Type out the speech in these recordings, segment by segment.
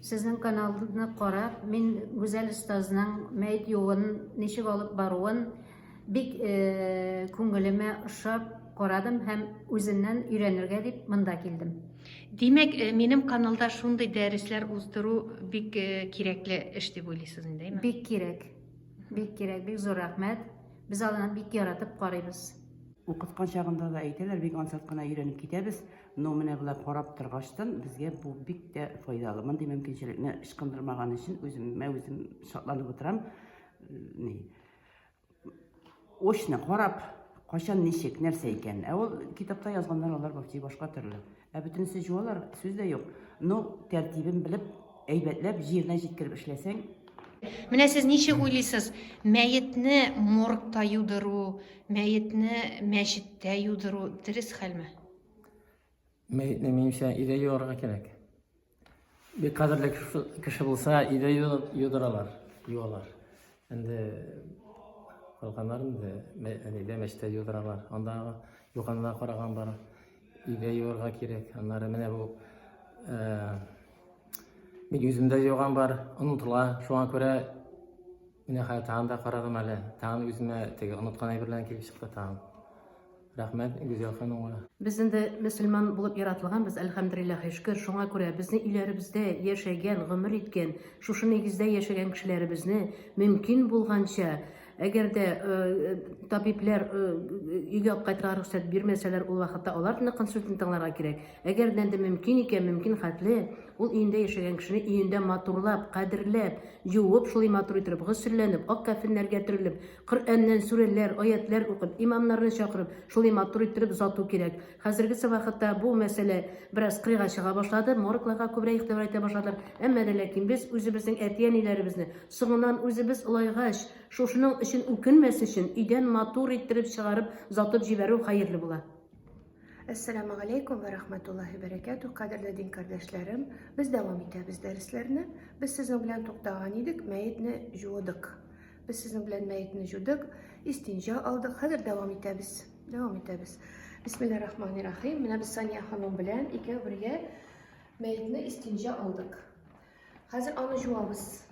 Сезнең каналны карап, мин Гүзәл остазның мәйет юын, ничек алып баруын бик күңелемә ошап карадым һәм үзеннән өйрәнергә дип монда килдем. Димәк, минем каналда шундый дәресләр уздыру бик кирәкле эш дип уйлыйсыз инде, әйме? Бик кирәк, бик зур рәхмәт. Без аны бик яратып карыйбыз. Укыткан чагында да әйтәләр, бик ансат кына өйрәнеп китәбез, но менә болай карап торгаштан безгә бу бик тә файдалы. Мондый мөмкинчелекне ычкындырмаган өчен үзем шатланып утырам. Очны карап, качан ничек, нәрсә икән. Ул китапта язганнар алар башка төрле. Бөтенесе җуалар, сүз дә юк. Но тәртибен белеп, әйбәтләп, җиренә җиткереп эшләсәң, Менә сез ничек уйлыйсыз? Мәетне моргта юдыру, мәетне мәчеттә юдыру дөрес хәлме? Мәетне минемчә өйдә юарга кирәк. Бик кадерле кеше булса, өйдә юдыралар, юалар. Инде калганнар инде мәчеттә юдыралар. Анда юганда караган бар. Өйдә юарга кирәк. Аннары менә бу Мин үземдә юган бар, онытыла. Шуңа күрә менә хәтта да карадым әле. Тагын үземә теге оныткан әйберләрне килеп чыкты тагын. Рәхмәт, Гүзәл ханымга. Без инде мөселман булып яратылганбыз, әлхәмдүлиллаһ, шөкер. Шуңа күрә безнең өйләребездә яшәгән, гомер иткән, шушы нигездә яшәгән кешеләребезне мөмкин булганча, әгәр дә табиблар өйгә кайтырга рөхсәт бирмәсәләр, ул вакытта аларны консультантларга кирәк. Әгәр дә мөмкин икән, мөмкин хәтле, ул өендә яшәгән кешене өендә матурлап, кадерләп, юып, шулай матур итеп, гысылләнеп, ак кафеннәргә төрелеп, Коръәннән сүрәләр, аятьләр укып, имамнарны чакырып, шулай матур итеп зату кирәк. Хәзерге вакытта бу мәсьәлә бераз кырыга чыга башлады, моргларга күбрәк игътибар итә башладылар. Әмма дә ләкин без үзебезнең әтиәниләребезне соңыннан үзебез улайгач, шушының өчен үкенмәс өчен өйдән матур итеп чыгарып, затып җибәрү хәерле була. Ассаламу алейкум ва рахматуллахи баракату, кадерле дин кардәшләрем. Без дәвам итәбез дәресләрне. Без сезнең белән туктаган идек, мәетне җуыдык. Без сезнең белән мәетне җуыдык, истинҗа алдык. Хәзер дәвам итәбез. Бисмиллаһир-рахманир-рахим. Менә без Сания ханым белән икәү бергә мәетне истинҗа алдык. Хәзер аны җуабыз.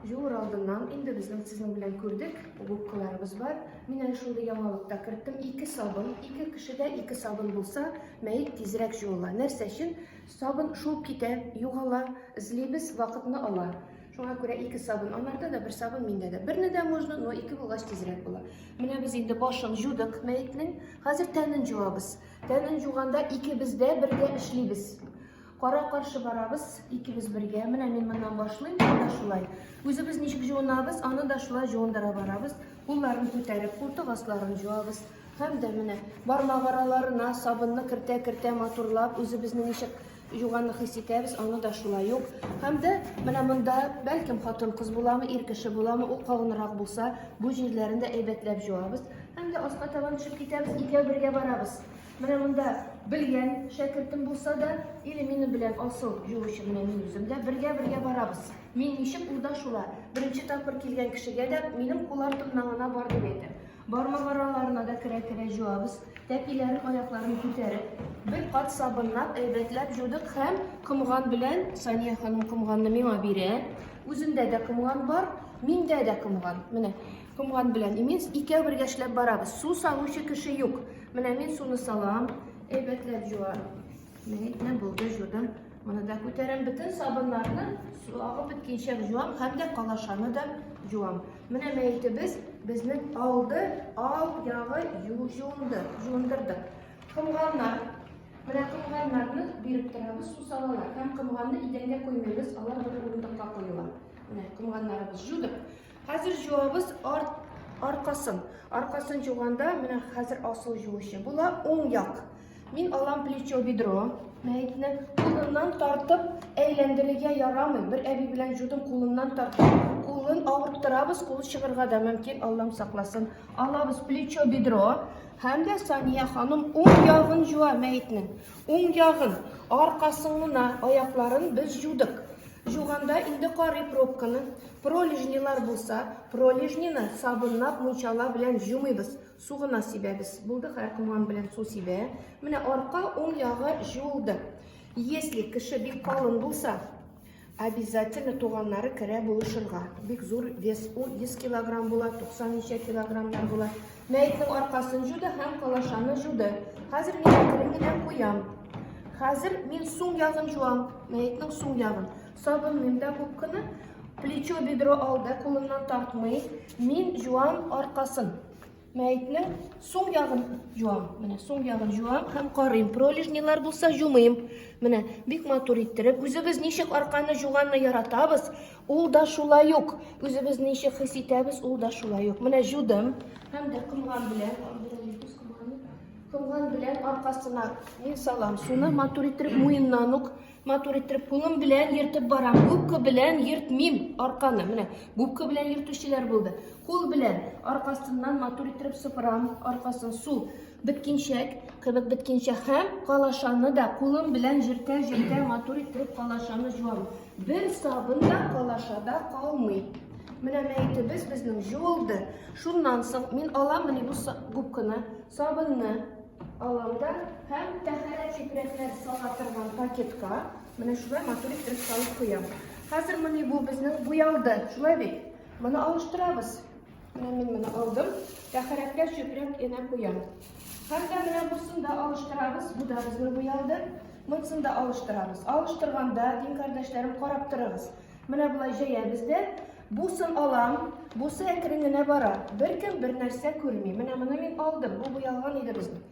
Жуыр алдыннан инде безнең сезнең белән күрдек, губкаларыбыз бар. Мин әнә шундый яңалыкта керттем. 2 сабын, 2 кешедә 2 сабын булса, мәет тизрәк җуыла. Нәрсә өчен? Сабын шулып китә, югала, эзлибез, вакытны ала. Шуңа күрә 2 сабын, анарда да 1 сабын, миндә дә. Берне дә можно, но 2 булгач тизрәк була. Менә без инде башын җудык мәетнең, хәзер тәнен җуабыз. Тәнен җуганда икебез дә бергә эшлибез. Кара каршы барабыз, икебез бергә. Менә мин моннан башлыйм, анда шулай. Үзебез ничек җуынабыз, аны да шулай җуындыра барабыз. Кулларын күтәреп, култык асларын җуабыз. Һәм дә менә бармак араларына сабынны кертә матурлап, үзебезне ничек җуганны хис итәбез, аны да шулай ук. Һәм дә менә монда бәлкем хатын-кыз буламы, ир кеше буламы, ул калынрак булса, бу җирләрендә әйбәтләп җуабыз. Һәм дә аска табан төшеп китәбез, икәү бергә барабыз. Менә монда белгән шәкертем булса да, или минем белән асыл җуучы менә мин үземдә бергә барабыз. Мин ничек ул да шулай. Беренче тапкыр килгән кешегә дә минем кул артымнан гына бар дип әйтәм. Бармак араларына да керә җуабыз. Тәпиләрен, аякларын күтәреп, бер кат сабынлап, әйбәтләп җудык һәм кымган белән Сания ханым кымганны миңа бирә. Үзендә дә кымган бар, миндә дә кымган. Менә кымган белән имез икәү бергә эшләп барабыз. Су салучы кеше юк. Менә мин суны салам, әйбәтләп җуам. Мәетне булды җудым. Моны да күтәрәм, бөтен сабыннарны су агып беткәнчә җуам һәм дә калашаны да җуам. Менә мәетебез безнең алды, ал ягы җуындырдык. Кымганнар. Менә кымганнарны биреп торабыз, су салалар. Һәм кымганны идәнгә куймыйбыз, алар бер урындыкка куела. Менә кымганнарыбыз җудык. Хәзер җуабыз аркасын җуганда, менә хәзер асыл җуучы була, уң як. Мин алам плечо бедро, мәетне кулыннан тартып әйләндерергә ярамый. Бер әби белән җудым, кулыннан тартып, кулын авырттырабыз, кулы чыгырга да мөмкин, Аллам сакласын. Алабыз плечо бедро, һәм дә Сания ханым уң ягын җуа мәетнең. Уң ягын, аркасына, аякларын без җудык. Жуганда инде карый пробканы, пролежнилар булса, пролежнины сабынлап, мунчала белән җумыйбыз, сугына сибәбез. Булды, һәр кымган белән су сибә. Менә арка уң ягы җуылды. Если кеше бик калын булса, обязательно туганнары керә булышырга. Бик зур вес 100 килограмм була, 90 килограммнар була. Мәйтнең аркасын жуды һәм калашаны жуды. Хәзер мин әкрен куям. Хәзер мин суң ягын жуам. Мәйтнең суң ягын. Сабын миндә губканы, плечо бедро алды, кулымнан тартмый. Мин жуам аркасын. Мәйтнең суң ягын жуам. Менә суң ягын жуам һәм карыйм. Пролежнилар булса жумыйм. Менә бик матур иттереп, үзебез ничек арканы жуганны яратабыз, ул да шулай ук. Үзебез ничек хис итәбез, ул да шулай ук. Менә жудым һәм дә кымган белән аркасына мин салам. Суны матур иттереп муеннан ук, матур иттереп кулым белән йөртеп барам. Губка белән йөртмим арканы. Менә губка белән йөртүчеләр булды. Кул белән аркасыннан матур иттереп сыпырам, аркасын су биткенчәк, кебек биткенчә һәм калашаны да кулым белән җиртә матур иттереп калашаны жуам. Бер сабын да калашада калмый. Менә мәйтебез безнең җулды. Шуннан соң мин алам менә бу губканы, сабынны алам да һәм тәһарәт чүпрәкләр сала торган пакетка менә шулай матур иттереп салып куям. Хәзер менә бу безнең буялды. Шулай бит. Моны алыштырабыз. Менә мин моны алдым. Тәһарәтләр чүпрәк янә куям. Һәм дә менә бусын да алыштырабыз. Бу да безнең буялды. Монысын да алыштырабыз. Алыштырганда, дин кардәшләрем, карап торыгыз. Менә булай җәябез дә, бусын алам, бусы әкрен генә бара. Беркем бер нәрсә күрми. Менә моны мин алдым. Бу буялган иде безнең.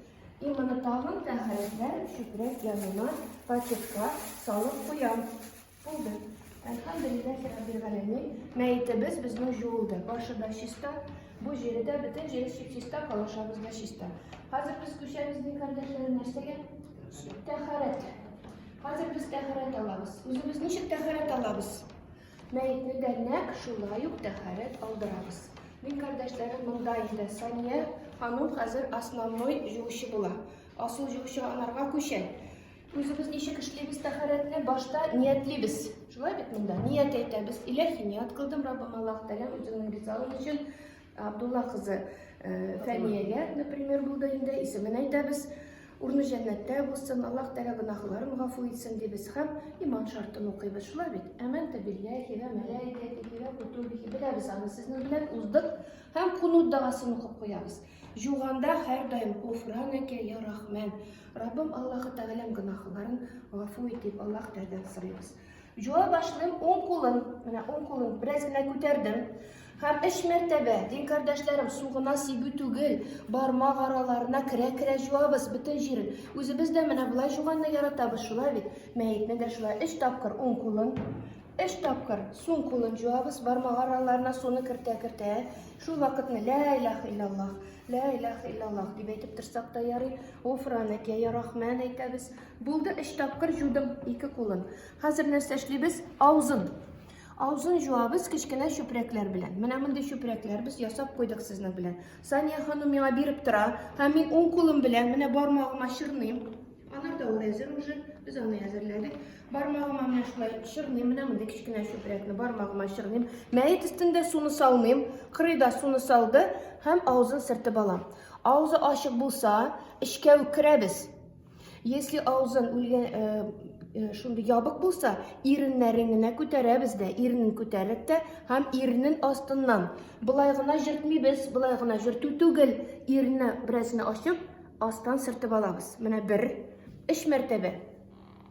И моны тагын тәһарәтләр чүпрәк янына пакетка салып куям. Булды. Әлхәмдүлилләһи раббил галәмин. Мәйтебез безнең җулды. Башы да чиста, бу җире дә бөтен җире чиста, калашабыз да чиста. Хәзер без күчәбез дин кардәшләрем нәрсәгә? Тәһарәт. Хәзер без тәһарәт алабыз. Үзебез ничек тәһарәт алабыз? Мәйтне дә нәкъ шулай ук тәһарәт алдырабыз. Дин кардәшләрем, монда инде Сания ханым хәзер основной җуучы була. Асыл җуучы анарга күчә. Үзебез ничек эшлибез тәһарәтне? Башта ниятлибез. Шулай бит монда. Ният әйтәбез. Илаһи ният кылдым Раббым Аллаһ Тәгалә үзенең ризалыгы өчен. Абдулла кызы Фәниягә, например, булды инде. Исемен әйтәбез. Урны җәннәттә булсын, Аллаһ Тәгалә гөнаһларын гафу итсен дибез һәм иман шартын укыйбыз. Шулай бит. Әмәнтә билләһи ва мәлаикәтиһи ва кутубихи. Беләбез аны сезнең белән уздык һәм кунут дагасын укып куябыз. Жуганда һәр даим Гуфранәкә я Рахман. Раббым Аллаһ Тәгалә гөнаһларын гафу итеп Аллаһ Тәгаләдән сорыйбыз. Жуа башлыйм уң кулын, менә уң кулын бераз гына күтәрдем. Һәм 3 мәртәбә, дин кардәшләрем, сугына сибү түгел, бармак араларына керә жуабыз бөтен җирен. Үзебез дә менә булай жуганны яратабыз, шулай бит. Мәйтне дә шулай 3 тапкыр уң кулын, 3 тапкыр суң кулын жуабыз, бармак араларына суны кертә. Шул вакытны ла илаха иллаллаһ, ла илаха иллаллаһ дип әйтеп торсак та ярый. Гуфранәкә я Рахман әйтәбез. Булды 3 тапкыр жудым 2 кулын. Хәзер нәрсә эшлибез? Авызын. Авызын жуабыз кечкенә чүпрәкләр белән. Менә мондый чүпрәкләр без ясап куйдык сезнең белән. Сания ханым миңа биреп тора, һәм мин уң кулым белән менә бармагыма чырныйм. Анар да ул әзер уже, без аны әзерләдек. Бармагыма менә шулай чырныйм, менә мондый кечкенә чүпрәкне бармагыма чырныйм. Мәет өстендә суны салмыйм, кырыйда суны салды һәм авызын сыртып алам. Авызы ачык булса, эчкә үк керәбез. Если авызын шунда ябык булса, иреннәрен генә күтәрәбез дә, иренен күтәреп тә һәм иренен астыннан. Булай гына җыртмыйбыз, булай гына җырту түгел. Иренне беразны ачып, астан сыртып алабыз. Менә 1-3 мәртәбә.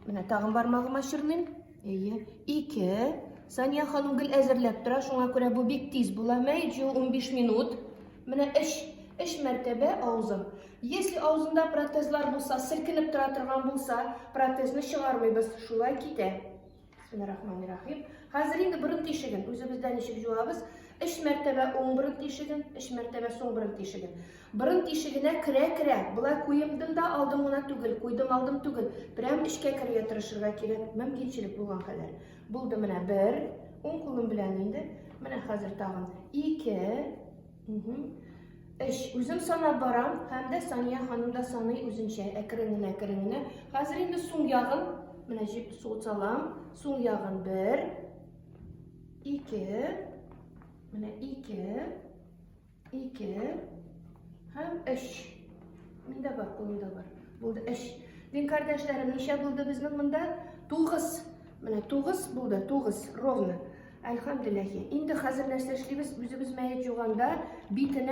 Менә тагын бармагыма чырныйм. 2. Сания ханым гел әзерләп тора, шуңа күрә бу бик тиз була. Мәйт 15 минут. Менә 3 мәртәбә авызын. Если авызында протезлар булса, силкинеп тора торган булса, протезны чыгармыйбыз, шулай китә. Бисмиллаһир-рахманир-рахим. Хәзер инде борын тишеген, үзебездә ничек жуабыз? 3 мәртәбә уң борын тишеген, 3 мәртәбә соң борын тишеген. Борын тишегенә керә. Булай куйымдым да алдым гына түгел, куйдым алдым түгел. Прям эчкә керергә тырышырга кирәк. Мөмкинчелек булган хәлләр. Булды менә 1, уң кулым белән инде. Менә хәзер тагын 2. Үзем санап барам, һәм дә Сания ханым да саный үзенчә әкрен-әкрен. Хәзер инде суң ягын, менә җип су салам. Суң ягын 1, 2, менә 2 һәм 3. Миндә бар, кулымда бар. Булды 3. Дин кардәшләрем, ничә булды безнең монда? 9. Менә 9 булды, 9 ровно. Әлхәмдүлилләһи. Инде хәзер нәрсә эшлибез? Үзебез мәйет жуганда битен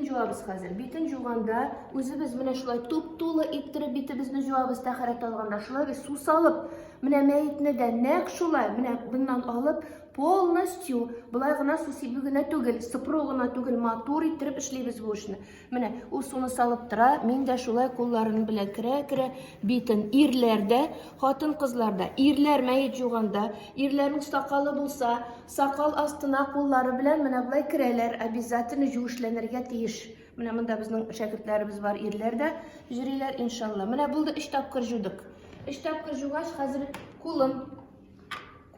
жуабыз хәзер. Битен жуганда үзебез менә шулай туп-тулы иттереп битебезне жуабыз тәһарәт алганда. Шулай су салып, менә мәетне дә нәкъ шулай, менә bundan алып полностью былай гына су сибү генә түгел, сыпыру гына түгел, матур иттереп эшлибез бу эшне. Менә ул суны салып тора, мин дә шулай кулларын белән керә битен ирләрдә, хатын-кызларда, ирләр мәет жуганда, ирләрнең сакалы булса, сакал астына куллары белән менә булай керәләр, обязательно жуышланырга тиеш. Менә монда безнең шәкертләребез бар, ирләрдә йөриләр иншалла. Менә булды 3 тапкыр жудык. 3 тапкыр жугач, хәзер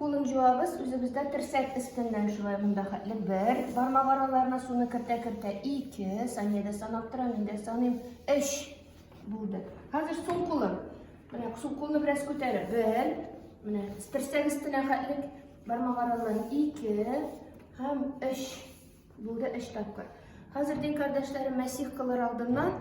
кулын жуабыз, үзебездә терсәк өстеннән шулай монда хәтле 1, бармак араларына суны кертә 2, саниядә санап тора, мин дә саныйм 3 булды. Хәзер сул кулын. Менә сул кулны бераз күтәреп 1, менә терсәк өстенә хәтле бармак араларына 2 һәм 3 булды 3 тапкыр. Хәзер дин кардәшләрем мәсих кылыр алдыннан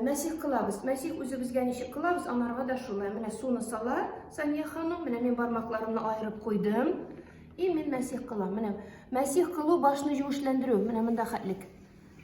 мәсих кылабыз. Мәсих үзебезгә ничек кылабыз, анарга да шулай. Менә суны сала, Сания ханым, менә мин бармакларымны айырып куйдым. И мин мәсих кылам. Менә мәсих кылу башны җүешләндерү. Менә монда хәтлек.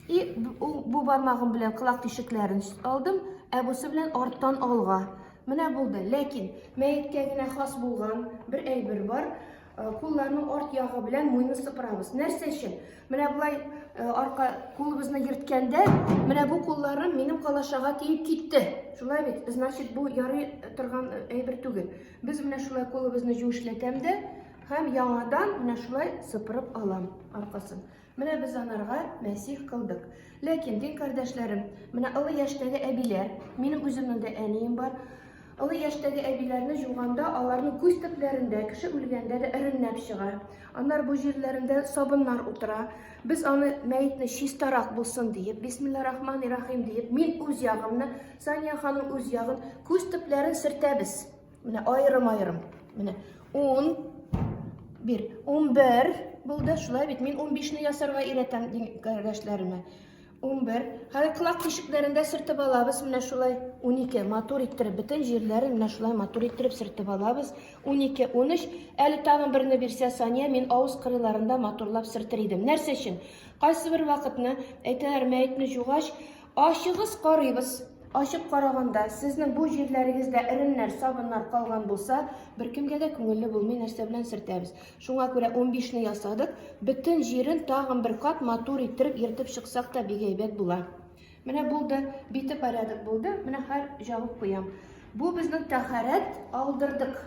И бу бармагым белән кылак тишекләрен алдым, ә бусы белән арттан алга. Менә булды. Ләкин мәеткә генә хас булган бер әйбер бар. Кулларның арт ягы белән муйны сыпырабыз. Нәрсә өчен? Менә булай арка кулыбызны йөрткәндә, менә бу кулларым минем калашага тиеп китте. Шулай бит, значит, бу ярый торган әйбер түгел. Без менә шулай кулыбызны җүешләтәм дә һәм яңадан менә шулай сыпырып алам аркасын. Менә без анарга мәсих кылдык. Ләкин дин кардәшләрем, менә олы яшьтәге әбиләр, минем үземнең дә әнием бар. Олы яшьтәге әбиләрне жуганда, аларның күз төпләрендә, кеше үлгәндә дә иреннәп чыга. Аннар бу җирләрендә сабыннар утыра. Без аны мәетне чистарак булсын диеп, бисмиллаһир-рахманир-рахим диеп, мин үз ягымны, Сания ханым үз ягын, күз төпләрен сөртәбез. Менә айрым-айрым. Менә 11, 11 булды, шулай бит. Мин 15-не ясарга өйрәтәм кардәшләремә. 11. Хәзер кылак тишекләрендә сөртеп алабыз, менә шулай 12. Матур иттереп, бөтен җирләрен менә шулай матур иттереп сөртеп алабыз. 12, 13. Әле тагын берне бирсә Сания, мин авыз кырыйларында матурлап сөртер идем. Нәрсә өчен? Кайсы бер вакытны әйтәләр, мәетне жугач, ачыгыз карыйбыз. Ачып караганда, сезнең бу җирләрегездә иреннәр, сабыннар калган булса, беркемгә дә күңелле булмый, нәрсә белән сөртәбез. Шуңа күрә 15-не ясадык, бөтен җирен тагын бер кат матур иттереп йөртеп чыксак та бик әйбәт була. Менә булды, бите порядок булды, менә һәр җавып куям. Бу безнең тәһарәт алдырдык.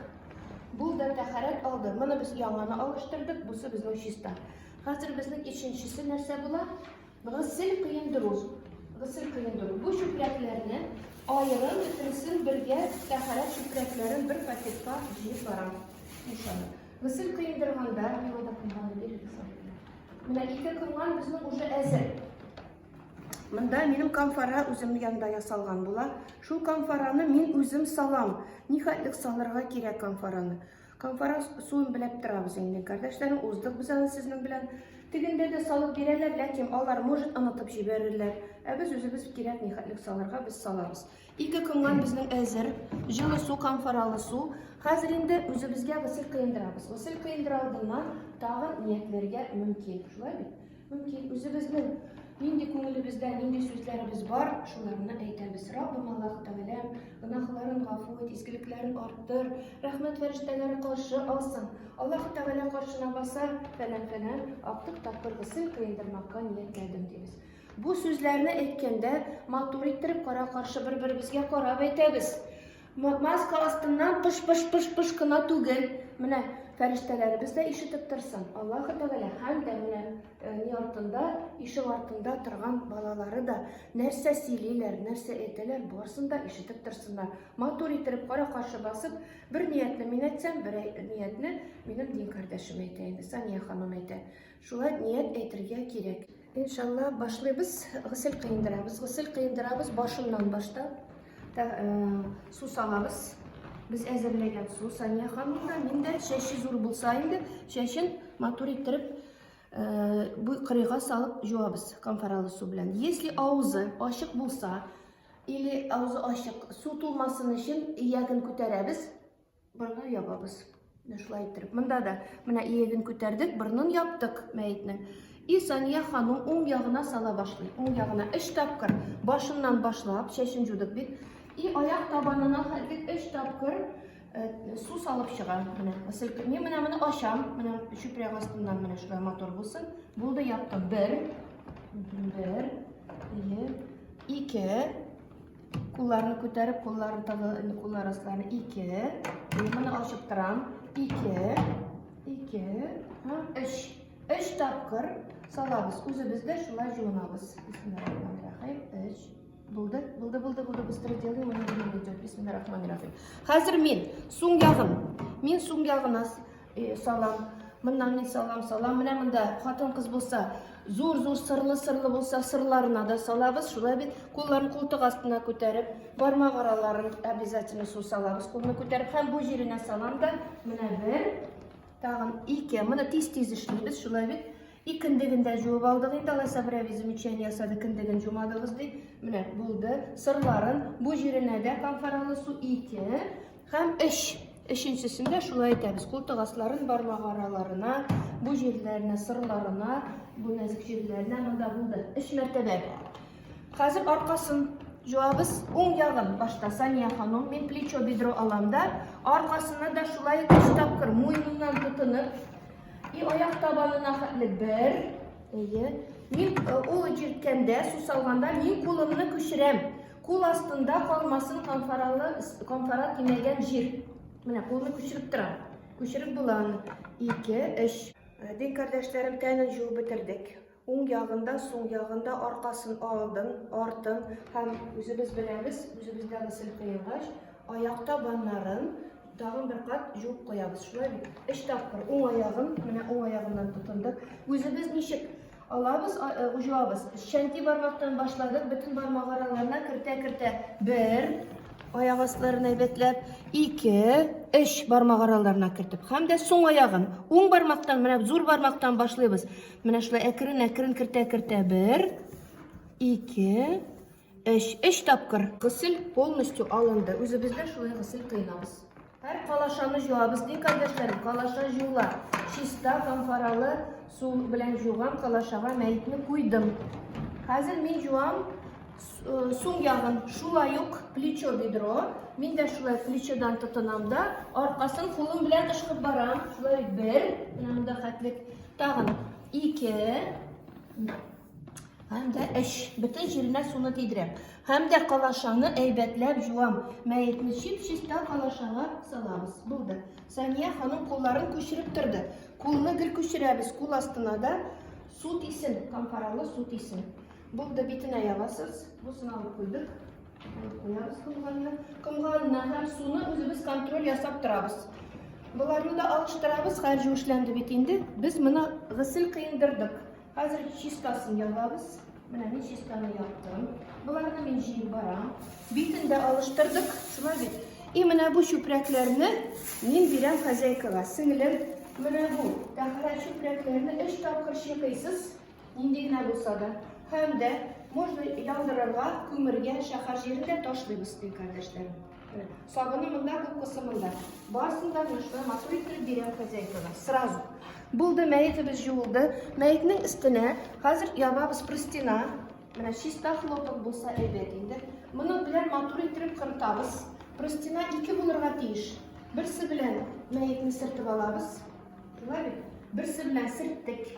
Булды тәһарәт алды. Моны без яңаны алыштырдык, бусы безнең чиста. Хәзер безнең икенчесе нәрсә була? Гысел кыендыру. Гысел кыендыру. Бу чүпрәкләрне айырым бөтенсен бергә тәһарәт чүпрәкләрен бер пакетка җыеп барам. Иншалла. Гысел кыендырганда, миңа кыйганы бирегез. Менә 2 кылган безнең уже әзер. Монда минем камфара үзем янда ясалган була. Шул камфараны мин үзем салам. Нихәтлек салырга кирәк камфараны. Камфара суын беләп торабыз инде. Кардәшләрем, уздык без аны сезнең белән. Тегендә дә салып бирәләр, ләкин алар может онытып җибәрерләр. Ә без үзебез кирәк нихәтлек салырга біз салабыз. 2 кылган безнең әзер, җылы су, камфаралы су. Хәзер инде үзебезгә гысел кыендырабыз. Гысел кыендыра алдыннан тагын ниятләргә мөмкин. Шулай бит? Мөмкин. Үзебезнең нинди күңелебездә, нинди сүзләребез бар, шуларны әйтәбез. Раббым Аллаһ Тәгалә гөнаһларын гафу ит, изгелекләрен арттыр, рәхмәт фәрештәләре каршы алсын. Аллаһ Тәгалә каршына баса, фәлән, актык тапкыр гысел кыендырмакка ниятләдем дибез. Бу сүзләрне әйткәндә матур иттереп кара-каршы бер-беребезгә карап әйтәбез. Маска астыннан пыш кына түгел. Менә фәрештәләребез дә ишетеп торсын. Аллаһ Тәгалә һәм дә менә ни артында, ишек артында торган балалары да нәрсә сөйлиләр, нәрсә әйтәләр, барсын да ишетеп торсыннар. Матур иттереп кара-каршы басып, бер ниятне мин әйтсәм, бер ниятне минем дин кардәшем әйтә инде, Сания ханым әйтә. Шулай ният әйтергә кирәк. Иншалла башлыйбыз, гысел кыендырабыз башыннан баштап. Су салабыз. Biz әзерләгән су, Сания ханымда, мин дә шәши зур булса инде, шәшен матур иттереп бу кырыйга салып жуабыз камфаралы су белән. Если авызы ачык булса, или авызы ачык, су тулмасын өчен иягын күтәрәбез, борны ябабыз. Шулай иттереп. Монда да менә иеген күтәрдек, борынын яптык мәетнең. И Сания ханым уң ягына сала башлый. Уң ягына 3 тапкыр башыннан башлап чәчен жудык бит. И аяк табанына хәтлек 3 тапкыр су салып чыга. Менә селкеп. Мин менә моны ачам. Менә чүпрәк астыннан менә шулай мотор булсын. Булды яптым. 1 2 Кулларны күтәреп, кулларын табы, куллар асларына 2. Моны ачып торам. 2 3 3 тапкыр салабыз. Үзебездә шулай җуынабыз. Бисмиллаһиррахманиррахим. 3 Булды. Быстро делаем. Моны идет. Бисмиллаһиррахманиррахим. Хәзер мин суң ягына салам. Моннан мин салам. Менә монда хатын-кыз булса, зур сырлы булса, сырларына да салабыз. Шулай бит кулларын култык астына күтәреп, бармак араларын обязательно су салабыз. Кулны күтәреп һәм бу җиренә салам да, менә 1 тагын 2. Моны тиз эшлибез. Шулай бит икендегендә җуып алдык инде. Алайса берәр замечание ясады, кендеген җумадыгыз ди. Менә булды. Сырларын бу җиренә дә камфоралы су 2 һәм 3. Өченчесендә шулай итәбез. Култык асларын бармак араларына, бу җирләренә, сырларына, бу нәзик җирләренә монда булды. 3 мәртәбә. Хәзер аркасын җуабыз. Уң ягын башта Сания ханым, мин плечо бедро аламда, аркасына да шулай 3 тапкыр муеныннан тотынып, и аяк табанына хәтлек 1. Мин ул җиркәндә су салганда мин кулымны күчерәм. Кул астында калмасын камфора тимәгән җир. Менә кулны күчереп торам. Күчереп буланы. 2 3. Дин кардәшләрем, тәнен җуып бетердек. Уң ягында, суң ягында, аркасын алдын, артын һәм үзебез беләбез, үзебездә гысыл кыйгач, аяк табаннарын тагын бер кат җуып куябыз. Шулай бит. 3 тапкыр уң аягын, менә уң аягыннан тотындык. Үзебез ничек алабыз, җуабыз. Шәнти бармактан башладык, бөтен бармак араларына кертә. 1 аяк астларын әйбәтләп, 2 3 бармак араларына кертеп, һәм дә суң аягын уң бармактан, менә зур бармактан башлыйбыз. Менә шулай әкрен кертә. 1 2 3 тапкыр. Гысыл полностью алынды. Үзебездә шулай гысыл кыйнабыз. Һәр калашаны җуабыз. Дин кардәшләрем, калаша җуыла. Чиста камфоралы су белән җуган калашага мәетне куйдым. Хәзер мин җуам суң ягын, шулай ук плечо бедро. Мин дә шулай плечодан тотынам да, аркасын кулым белән ышкып барам. Шулай 1, монда хәтлек тагын 2 һәм дә 3. Бөтен җиренә суны тидерәм. Һәм дә калашаны әйбәтләп җуам. Мәетне чиста калашага салабыз. Булды. Сания ханым кулларын күчереп торды. Кулны гел күчерәбез. Кул астына да су тисен, камфоралы су тисен. Булды, битенә ябасыз. Бусын алып куйдык. Куябыз комганына һәм суны үзебез контроль ясап торабыз. Буларны да алыштырабыз. Һәр җүешләнде бит инде. Без моны гысыл кыйындырдык. Хәзер чистасын ябабыз. Менә мин чистаны яптым. Буларны мин җыеп барам. Битен дә алыштырдык. Шулай бит. И менә бу чүпрәкләрне мин бирәм хозяйкага. Сеңлем, менә бу тәхрә чүпрәкләрне 3 тапкыр чыкыйсыз. Нинди генә булса да. Һәм дә можно яндырырга, күмергә, шәһәр җирендә ташлыйбыз, ди кардәшләрем. Сабыны монда, бу кысымында. Барсын да шулай матур итеп бирәм хозяйкага. Сразу. Булды, мәетебез җуылды. Мәетнең өстенә хәзер ябабыз простина. Менә чиста хлопок булса әйбәт инде. Моны белән матур итеп кыртабыз. Простина 2 булырга тиеш. Берсе белән мәетне сыртып алабыз. Шулай бит. Берсе белән сырттык.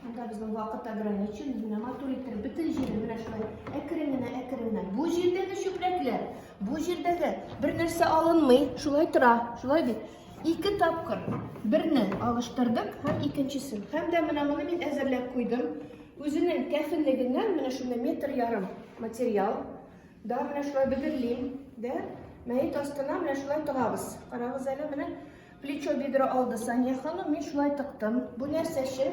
Монда безнең вакыт ограничен, менә матур итеп бөтен җирен менә шулай әкрен. Бу җирдәге чүпрәкләр, бу җирдәге бер нәрсә алынмый, шулай тора. Шулай бит. 2 тапкыр берне алыштырдык һәм икенчесен. Һәм дә менә моны мин әзерләп куйдым. Үзенең кәфенлегеннән менә шунда 1,5 метр материал. Да менә шулай бөгерлим, дә мәет астына менә шулай тыгабыз. Карагыз әле, менә плечо бедро алды Сания ханым, мин шулай тыктым. Бу нәрсәче?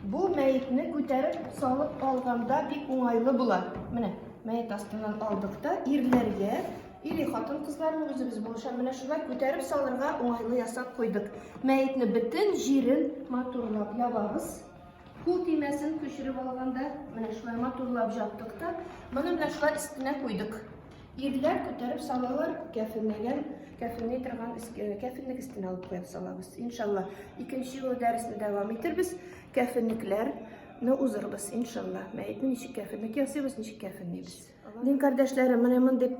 Бу мәетне күтәреп салып алганда бик уңайлы була. Менә мәет астыннан алдык та ирләргә, или хатын-кызларны үзебез булышан менә шулай күтәреп салырга уңайлы ясап куйдык. Мәетне бөтен җирен матурлап ябабыз. Кул тимәсен күчереп алганда менә шулай матурлап җаптык та, моны менә шулай өстенә куйдык. Ирләр күтәреп салалар, кәфенләй торган кәфенлек өстенә алып куеп салабыз. Иншалла, икенче ел дәресне дәвам итәрбез. Кәфенлекләрне узырбыз, иншалла. Мәйтне ничек кәфенлек ясыйбыз, ничек кәфенләйбез. Дин кардәшләрем, менә мондый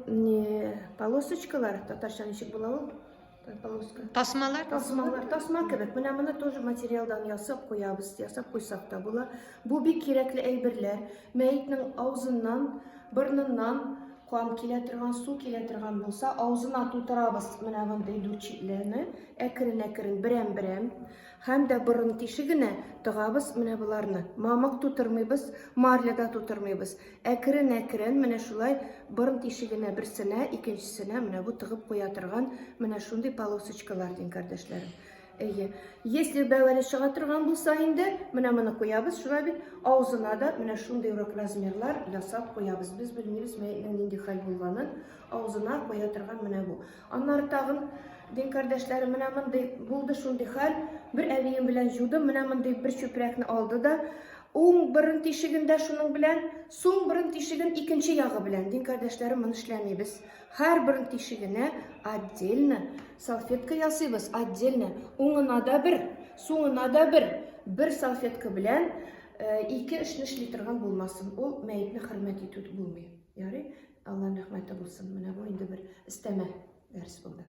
полосочкалар, татарча ничек була ул? Полоска. Тасмалар? Тасма кебек. Менә моны тоже материалдан ясап куябыз, ясап куйсак та була. Бу бик кирәкле әйберләр. Мәйтнең авызыннан, борныннан кан килә торган, су килә торган булса, авызына тутырабыз менә мондый дучитләрне, әкрен-әкрен, берәм-берәм. Һәм дә борын тишегенә тыгабыз менә буларны. Мамык тутырмыйбыз, марляда тутырмыйбыз. Әкрен-әкрен менә шулай борын тишегенә берсенә, икенчесенә менә бу тыгып куя торган менә шундый полосочкалар дин кардәшләрем. Если бәвәле чыга торган булса инде, менә моны куябыз, шулай бит авызына да менә шундый урак размерлар ясап куябыз. Без белмибез мәйтнең нинди хәл булганын, авызына куя торган менә бу. Аннары тагын дин кардәшләрем, менә мондый булды шундый хәл, бер әбием белән җудым, менә мондый бер чүпрәкне алды да, уң борын тишегендә шуның белән, суң борын тишеген икенче ягы белән. Дин кардәшләрем, моны эшләмибез. Һәр борын тишегенә отдельно салфетка ясыйбыз, отдельно. Уңына да бер, суңына да бер салфетка белән ике эшне эшли торган булмасын. Ул мәйтне хөрмәт итү булмый. Ярый? Аллаһның рәхмәте булсын. Менә бу инде бер истәмә дәрес булды.